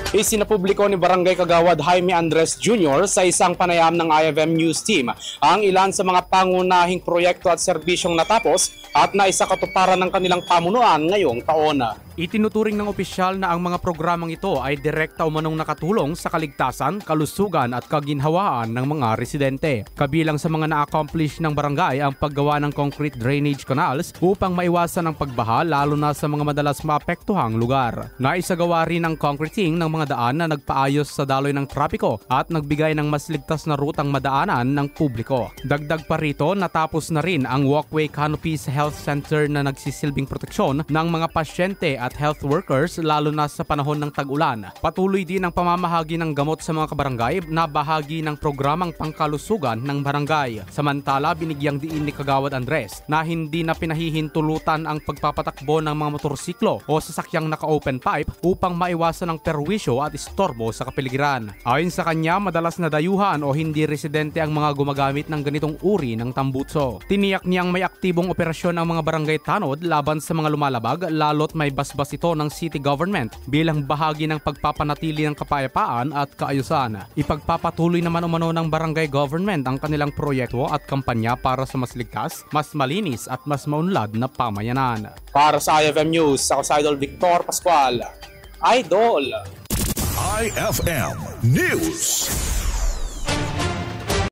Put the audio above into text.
Isinapubliko ni Barangay Kagawad Jaime Andres Jr. sa isang panayam ng IFM News Team ang ilan sa mga pangunahing proyekto at serbisyong natapos at naisakatuparan ng kanilang pamunuan ngayong taon. Itinuturing ng opisyal na ang mga programang ito ay direkta umanong nakatulong sa kaligtasan, kalusugan at kaginhawaan ng mga residente. Kabilang sa mga na-accomplish ng barangay ang paggawa ng concrete drainage canals upang maiwasan ang pagbaha lalo na sa mga madalas maapektuhang lugar. Naisagawa rin ang concreting ng mga daan na nagpaayos sa daloy ng trapiko at nagbigay ng mas ligtas na rutang madaanan ng publiko. Dagdag pa rito, natapos na rin ang walkway canopy sa health center na nagsisilbing proteksyon ng mga pasyente at health workers lalo na sa panahon ng tag-ulan. Patuloy din ang pamamahagi ng gamot sa mga kabarangay na bahagi ng programang pangkalusugan ng barangay. Samantala, binigyang diin ni Kagawad Andres na hindi na pinahihintulutan ang pagpapatakbo ng mga motorsiklo o sasakyang naka-open pipe upang maiwasan ang perwisyo at istorbo sa kapaligiran. Ayon sa kanya, madalas na dayuhan o hindi residente ang mga gumagamit ng ganitong uri ng tambutso. Tiniyak niyang may aktibong operasyon ang mga barangay tanod laban sa mga lumalabag lalo't may basbas ito ng city government bilang bahagi ng pagpapanatili ng kapayapaan at kaayusan. Ipagpapatuloy naman umano ng barangay government ang kanilang proyekto at kampanya para sa mas ligtas, mas malinis at mas maunlad na pamayanan. Para sa IFM News, ako si Idol Victor Pascual. Idol! IFM News.